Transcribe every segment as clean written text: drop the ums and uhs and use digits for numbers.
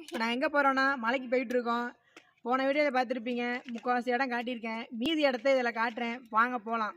இப்போ நான் எங்கே போகிறோன்னா மலைக்கு போயிட்டுருக்கோம். போன வீடியோவில் பார்த்துருப்பீங்க, முக்கால்வாசி இடம் காட்டியிருக்கேன். மீதி இடத்த இதில் காட்டுறேன், வாங்க போகலாம்.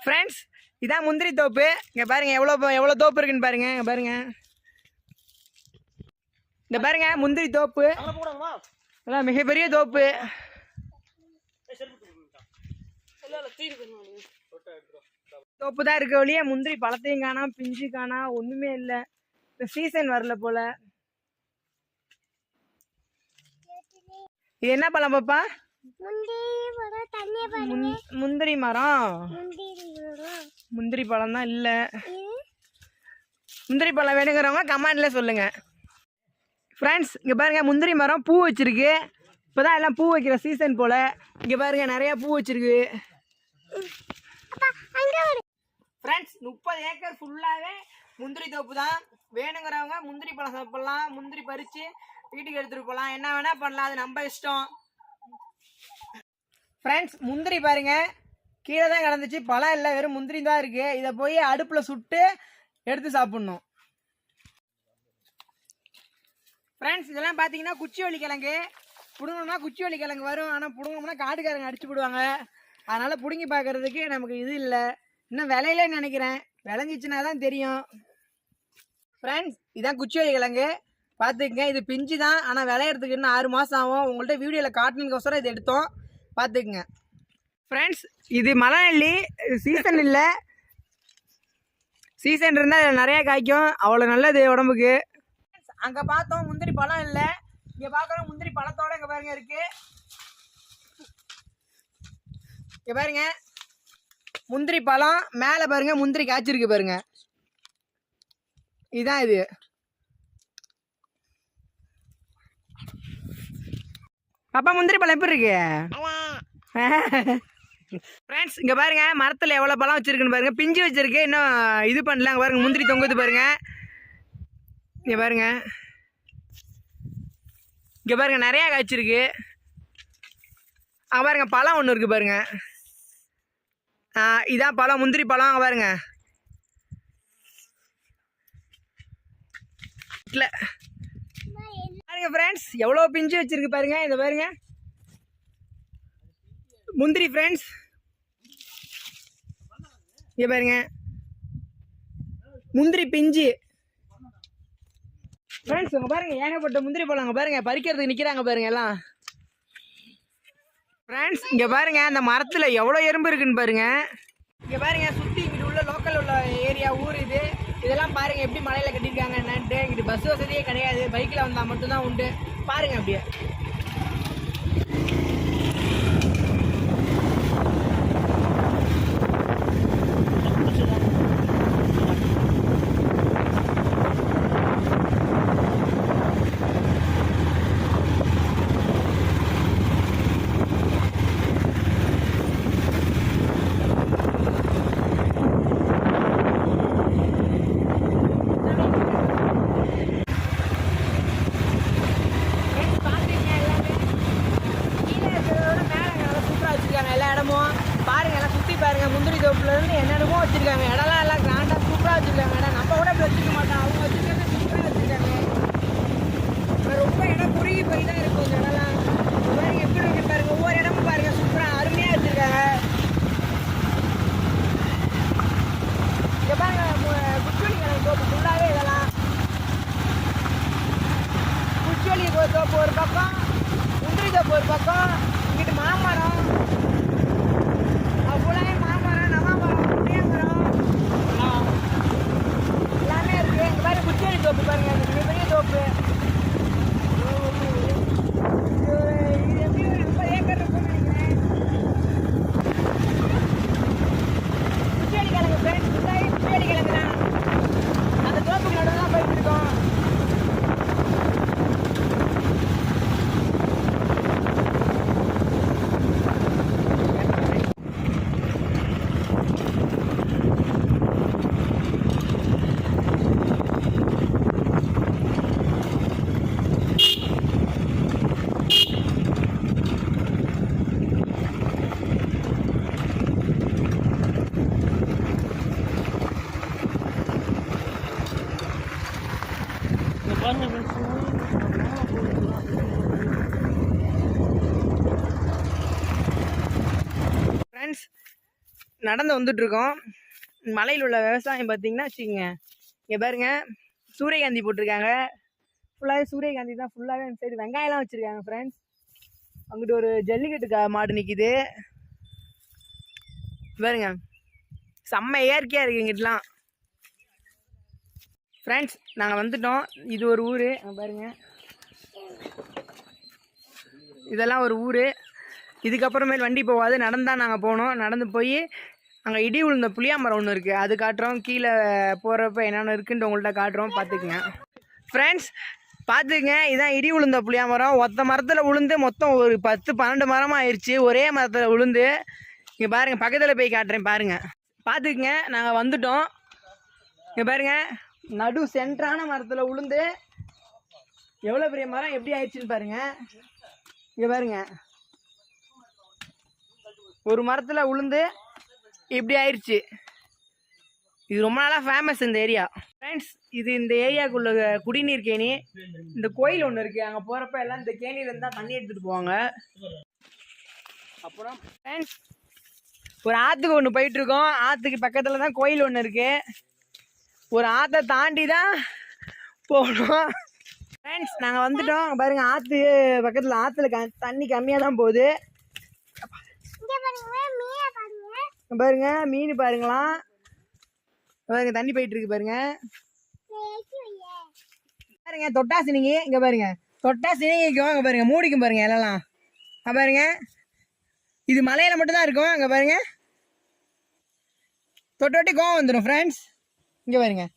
ஃப்ரெண்ட்ஸ், இதான் முந்திரி தோப்பு. இங்கே பாருங்கள் எவ்வளோ தோப்பு இருக்குன்னு பாருங்கள். இங்கே பாருங்கள், இந்த பாருங்க முந்திரி தோப்பு. அதான் மிகப்பெரிய தோப்பு. தோப்பு தான் இருக்க வழியே முந்திரி பழத்தையும் காணா, பிஞ்சு காணா, ஒன்றுமே இல்லை. இந்த சீசன் வரல போல. இது என்ன பழம் பாப்பா? முந்திரி மரம். முந்திரி பழம் தான் இல்ல. முந்திரி பழம் வேணுங்கிறவங்க கமெண்ட்ல சொல்லுங்க. ஃப்ரெண்ட்ஸ், இங்க பாருங்க முந்திரி மரம் பூ வச்சிருக்கு. இப்பதான் எல்லாம் பூ வைக்கிற சீசன் போல. இங்க பாருங்க நிறைய பூ வச்சிருக்கு. ஃப்ரெண்ட்ஸ், 30 ஏக்கர் ஃபுல்லாவே முந்திரி தோப்பு தான். வேணுங்கிறவங்க முந்திரி பழம் சாப்பிடலாம், முந்திரி பறிச்சு வீட்டுக்கு எடுத்துட்டு போகலாம், என்ன வேணா பண்ணலாம், அது நம்ம இஷ்டம். ஃப்ரெண்ட்ஸ், முந்திரி பாருங்க கீழே தான் கிடந்துச்சு, பழம் இல்லை, வெறும் முந்திரி தான் இருக்கு. இதை போய் அடுப்பில் சுட்டு எடுத்து சாப்பிட்ணும். ஃப்ரெண்ட்ஸ், இதெல்லாம் பார்த்தீங்கன்னா குச்சிவள்ளி கிழங்கு. பிடுங்கணும்னா குச்சிவள்ளி கிழங்கு வரும், ஆனால் பிடுங்கணும்னா காட்டுக்காரங்க அடிச்சு போடுவாங்க. அதனால பிடுங்கி பார்க்கறதுக்கு நமக்கு இது இல்லை. இன்னும் விளையிலன்னு நினைக்கிறேன், விளைஞ்சிச்சுன்னா தான் தெரியும். ஃப்ரெண்ட்ஸ், இதான் குச்சிவள்ளி கிழங்கு பார்த்துக்குங்க. இது பிஞ்சு தான், ஆனால் விளையிறதுக்கு இன்னும் 6 மாதம் ஆகும். உங்கள்கிட்ட வீடியோவில் காட்டணுங்கோசரம் இதை எடுத்தோம், பார்த்துக்குங்க. ஃப்ரெண்ட்ஸ், இது மலைநெல்லி. சீசன் இல்லை, சீசன் இருந்தால் நிறைய காய்க்கும், அவ்வளோ நல்லது உடம்புக்கு. அங்கே பார்த்தோம் முந்திரி பழம் இல்லை, இங்கே பார்க்குறோம் முந்திரி பழத்தோடு இங்கே பாருங்க இருக்குது. இங்க பாருங்க முந்திரி பழம் மேலே பாருங்க, முந்திரி காய்ச்சிருக்கு பாருங்க. இதுதான் இது. அப்பா முந்திரி பழம் எப்படி இருக்கு ஃப்ரெண்ட்ஸ்? இங்க பாருங்க மரத்துல எவ்வளவு பழம் வச்சிருக்குன்னு பாருங்க. பிஞ்சு வச்சிருக்கு, இன்னும் இது பண்ணல. அங்க பாருங்க முந்திரி தொங்குது பாருங்க. இங்க பாருங்க, இங்க பாருங்க நிறைய காய்ச்சிருக்கு. அங்க பாருங்க பழம் ஒன்று இருக்கு பாருங்க. இதான் பழம், முந்திரி பழம். அங்க பாருங்க இல்ல பாருங்க ஃப்ரெண்ட்ஸ், எவ்வளோ பிஞ்சு வச்சிருக்கு பாருங்க. இதை பாருங்க முந்திரி ஃப்ரெண்ட்ஸ். இங்க பாருங்க முந்திரி பிஞ்சு ஃப்ரெண்ட்ஸ். இங்க பாருங்க ஏகப்பட்ட முந்திரி பழம். அங்க பாருங்க பறிக்கிறதுக்கு நிக்கிறாங்க பாருங்க எல்லாம். ஃப்ரெண்ட்ஸ் இங்க பாருங்க அந்த மரத்துல எவ்வளோ எறும்பு இருக்குன்னு பாருங்க. இங்க பாருங்க சுத்தி இங்கிட்டு உள்ள லோக்கல் உள்ள ஏரியா ஊர் இது. இதெல்லாம் பாருங்க எப்படி மலையில கட்டியிருக்காங்க என்னன்ட்டு. இங்கிட்டு பஸ் வசதியே கிடையாது, பைக்கில் வந்தால் மட்டும்தான் உண்டு. பாருங்க அப்படியே. பாருங்க எல்லாம் சுற்றி பாருங்க. முந்திரி தோப்புல இருந்து என்னென்னமோ வச்சிருக்காங்க. இடம்லாம் எல்லாம் கிராண்டா சூப்பராக வச்சிருக்காங்க. இடம் நம்ம கூட இப்படி வச்சுக்க மாட்டோம், அவங்க வச்சிருக்காங்க சூப்பராக வச்சிருக்காங்க. ரொம்ப இடம் குறுகி போய் தான் இருக்கும் இந்த இடம்லாம். பாருங்க எப்படி இருக்கு பாருங்க, ஒவ்வொரு இடமும் பாருங்க சூப்பராக அருமையாக வச்சிருக்காங்க. இங்கே பாருங்க குச்சிவெளி கிழங்கு தோப்பு ஃபுல்லாகவே இதெல்லாம். குச்சிவெளி தோப்பு ஒரு பக்கம், முந்திரி தோப்பு ஒரு பக்கம், இங்கிட்டு மாமரம், ஃபுல்லாகவே மாமரம், நவாமரம், புளியமரம் எல்லாமே இருக்குது. இங்கே பாருங்க குச்சிவெளி தோப்பு பாருங்க, மிகப்பெரிய தோப்பு. இது எப்படி ஒரு 50 ஏக்கர் இருக்கும்னு நினைக்கிறேன். குச்சிவெளி கிழங்கு ஃப்ரெண்ட்ஸ், ஃபுல்லாகவே குச்சிவெளி கிழங்கு தான். அந்த தோப்புக்கு நடுவில் தான் போயிட்டு இருக்கோம். ஃப்ரெண்ட்ஸ் நடந்து வந்துட்டு இருக்கோம். மலையில் உள்ள விவசாயம் பார்த்தீங்கன்னா வச்சுக்கோங்க. இங்கே பாருங்க சூரியகாந்தி போட்டிருக்காங்க. ஃபுல்லாகவே சூரியகாந்தி தான். ஃபுல்லாகவே அந்த சைடு வெங்காயம்லாம் வச்சுருக்காங்க ஃப்ரெண்ட்ஸ். அங்கிட்டு ஒரு ஜல்லிக்கட்டு மாடு நிற்கிது பாருங்க. செம்ம இயற்கையாக இருக்குது இங்கிட்டலாம் ஃப்ரெண்ட்ஸ். நாங்கள் வந்துட்டோம். இது ஒரு ஊர் பாருங்க, இதெல்லாம் ஒரு ஊர். இதுக்கப்புறமேல் வண்டி போகாது, நடந்தான் நாங்கள் போனோம். நடந்து போய் அங்கே இடி விழுந்த புளியாமரம் ஒன்று இருக்குது, அது காட்டுறோம். கீழே போகிறப்ப என்னென்ன இருக்குன்ட்டு உங்கள்கிட்ட காட்டுறோம், பார்த்துக்குங்க ஃப்ரெண்ட்ஸ். பார்த்துக்குங்க, இதுதான் இடி விழுந்த புளியாமரம். ஒத்த மரத்தில் விழுந்து மொத்தம் ஒரு 10-12 மரமாக ஆயிடுச்சு, ஒரே மரத்தில் விழுந்து. இங்கே பாருங்கள், பக்கத்தில் போய் காட்டுறேன் பாருங்கள். பார்த்துக்குங்க, நாங்கள் வந்துட்டோம். இங்கே பாருங்கள், நடு சென்டரான மரத்தில் விழுந்து எவ்வளோ பெரிய மரம் எப்படி ஆயிடுச்சுன்னு பாருங்கள். இங்கே பாருங்க, ஒரு மரத்தில் விழுந்து இப்படி ஆயிடுச்சு. இது ரொம்ப நாளாக ஃபேமஸ் இந்த ஏரியா ஃப்ரெண்ட்ஸ். இது இந்த ஏரியாவுக்குள்ள குடிநீர் கேணி. இந்த கோயில் ஒன்று இருக்குது, அங்கே போகிறப்ப எல்லாம் இந்த கேணியிலேருந்து தான் தண்ணி எடுத்துகிட்டு போவாங்க. அப்புறம் ஃப்ரெண்ட்ஸ் ஒரு ஆற்றுக்கு ஒன்று போயிட்டுருக்கோம். ஆற்றுக்கு பக்கத்தில் தான் கோயில் ஒன்று இருக்குது. ஒரு ஆற்றை தாண்டி தான் போகணும் ஃப்ரெண்ட்ஸ். நாங்கள் வந்துட்டோம் பாருங்கள். ஆற்று பக்கத்தில், ஆற்றுல தண்ணி கம்மியாக தான் போகுது பாருங்க. மீன் பாருங்களாம் பாருங்க, தண்ணி போயிட்டு இருக்கு பாருங்க. பாருங்க தொட்டா சினிங்கி. இங்கே பாருங்க தொட்டா சினிங்கிக்கும். இங்கே பாருங்க மூடிக்கும் பாருங்க எல்லாம் பாருங்க. இது மலையில மட்டும் தான் இருக்கும். அங்க பாருங்க, தொட்டோட்டி கோவம் வந்துடும் ஃப்ரெண்ட்ஸ். இங்க பாருங்க.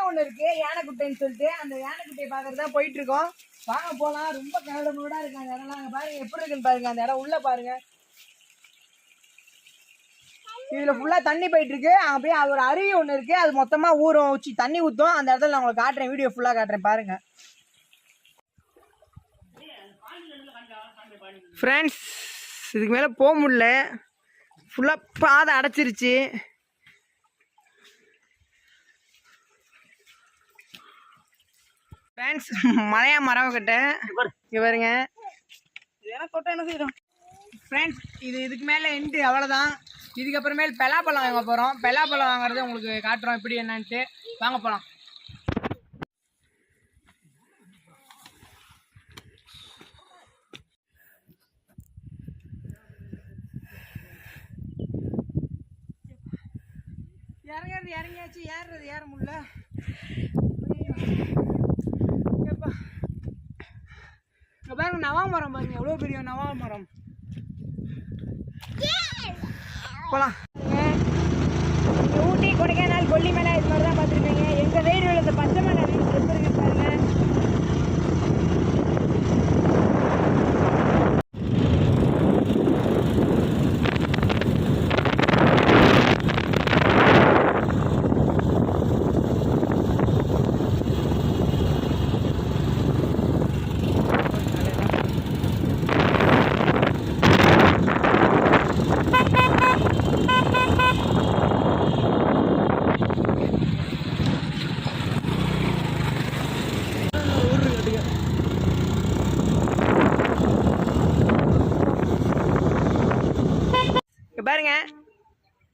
ஒண்ணு இருக்கு யானைக்குட்டைன்னு சொல்லிட்டு, அந்த யானைக்குட்டையை பாக்குறதா போயிட்டு இருக்கோம். வாங்க போலாம். ரொம்ப கரடமுடா இருக்கு அந்த இடம்லாம். அங்க பாருங்க எப்படி இருக்குன்னு பாருங்க. அந்த இடம் உள்ள பாருங்க. இதுல ஃபுல்லா தண்ணி போயிட்டு இருக்கு. அங்க போய் ஒரு அருவி ஒண்ணு இருக்கு, அது மொத்தமா ஊறும், ஊச்சி தண்ணி ஊத்தும். அந்த இடத்துல நான் உங்களுக்கு காட்டுறேன், வீடியோ ஃபுல்லா காட்டுறேன் பாருங்க ஃப்ரெண்ட்ஸ். இதுக்கு மேல போக முடியல, ஃபுல்லா பாதை அடைச்சிருச்சு. ஃப்ரெண்ட்ஸ், மலையா மரம் கிட்ட இங்க பாருங்க. இதெல்லாம் தொட்ட என்ன செய்யணும் ஃப்ரெண்ட்ஸ். இதுக்கு மேலே எண்டு அவ்வளோதான். இதுக்கப்புறமேல் பலாப்பழம் வாங்க போகிறோம். பலாப்பழம் வாங்குறத உங்களுக்கு காட்டுறோம் எப்படி என்னன்ட்டு. வாங்க போகலாம். இறங்கியாச்சு. ஏற முடியல. பாருங்க நவா மரம் பாருங்க, எவ்வளோ பெரிய நவா மரம். போலாம். ஊட்டி, கொடைக்கானல், கொல்லிமலை இது மாதிரி தான் பார்த்துருப்பீங்க. எங்கள் சைடு உள்ள இந்த பச்சை மலை எப்படி இருக்கு பாருங்க. பாருங்க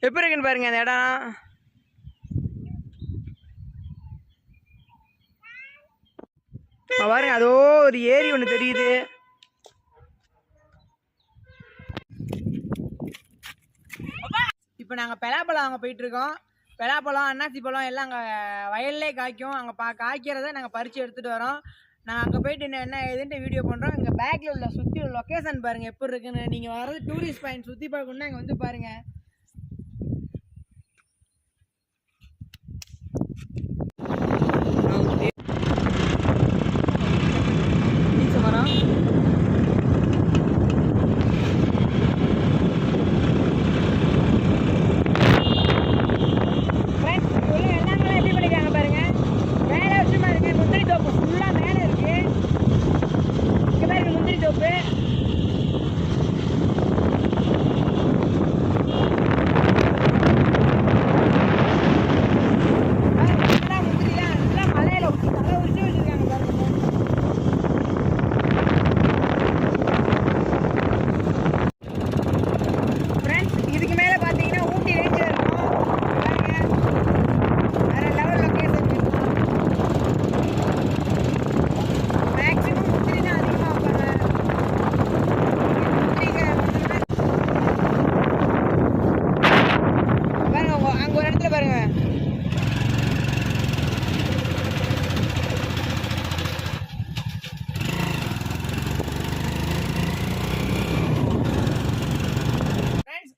எப்படி இருக்குன்னு பாருங்க அந்த இடம். பாருங்க அதோ ஒரு ஏரி ஒன்று தெரியுது. இப்போ நாங்கள் பலாப்பழம் அங்கே போயிட்டு இருக்கோம். பலாப்பழம், அன்னாசி பழம் எல்லாம் அங்கே வயல்லே காய்க்கும். அங்கே காய்க்கிறத நாங்கள் பறித்து எடுத்துகிட்டு வரோம். நாங்கள் அங்கே போயிட்டு என்ன ஏதுன்ட்டு வீடியோ பண்ணுறோம். இங்கே பேக்கில் உள்ள சுற்றி உள்ள லொக்கேஷன் பாருங்கள் எப்படி இருக்குன்னு. நீங்கள் வர்றது டூரிஸ்ட் பாயிண்ட் சுற்றி பார்க்கணுன்னா இங்கே வந்து பாருங்கள்.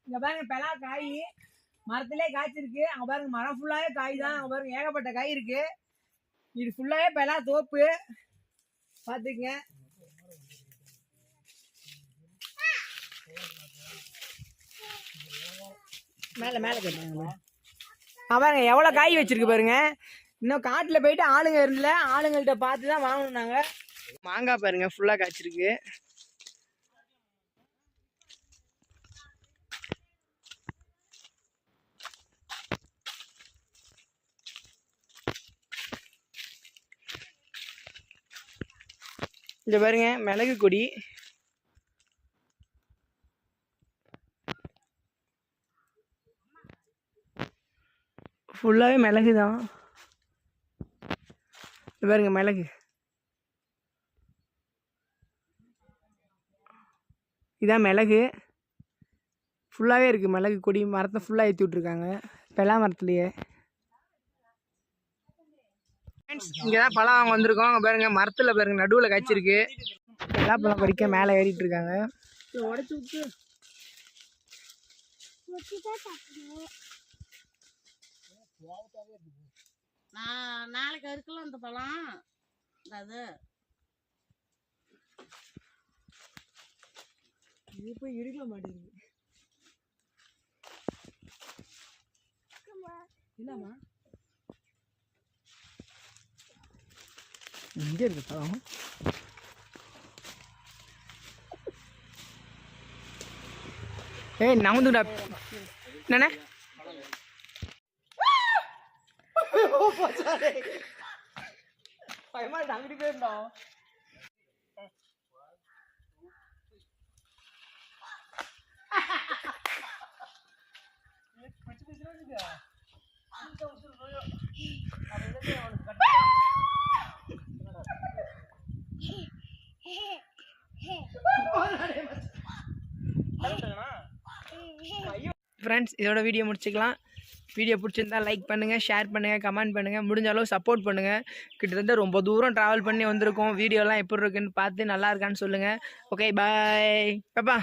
இங்க பாருங்க பலா காய் மரத்திலே காய்ச்சிருக்கு. அங்க பாருங்க மரம் ஃபுல்லாவே காய் தான். அங்க பாருங்க ஏகப்பட்ட காய் இருக்கு. இது ஃபுல்லாவே பலா தோப்பு பாத்துக்கங்க. மேல மேல கேட்டாங்க பாருங்க எவ்வளவு காய் வச்சிருக்கு பாருங்க. இன்னும் காட்டுல போயிட்டு ஆளுங்க இருந்தல, ஆளுங்கள்ட்ட பார்த்து தான் வாங்கணும். நாங்க மாங்காய் பாருங்க ஃபுல்லா காய்ச்சிருக்கு. இங்க பாருங்க மிளகு கொடி. ஃபுல்லாவே மிளகு தான். பாருங்க மிளகு. இதான் மிளகு. ஃபுல்லாகவே இருக்குது மிளகு கொடி. மரத்தை ஃபுல்லாக ஏற்றி விட்ருக்காங்க பெலா மரத்துலேயே. ஃப்ரெண்ட்ஸ் இங்கே தான் பழம் வாங்க வந்திருக்கோம். அங்கே பாருங்கள் மரத்தில் பாருங்கள் நடுவில் காய்ச்சிருக்கு. பலாப்பழம் பறிக்க மேலே ஏறிட்டு இருக்காங்க. உடச்சு விட்டு நாளைக்கு இருக்கலாம் அந்த பழம். அது இது போய் இருக்க மாட்டேங்குது. என்னம்மா இங்கே இருக்கு பழம். ஏய் நவுந்துடா. என்னண்ணே பயமா அங்கிட்டு போயிருந்தோம். ஃப்ரெண்ட்ஸ் இதோட வீடியோ முடிச்சுக்கலாம். வீடியோ பிடிச்சிருந்தா லைக் பண்ணுங்கள், ஷேர் பண்ணுங்கள், கமெண்ட் பண்ணுங்கள், முடிஞ்ச அளவு சப்போர்ட் பண்ணுங்கள். கிட்டத்தட்ட ரொம்ப தூரம் ட்ராவல் பண்ணி வந்திருக்கோம். வீடியோலாம் எப்படி இருக்குன்னு பார்த்து நல்லா இருக்கான்னு சொல்லுங்கள். ஓகே பாய் பாப்பா.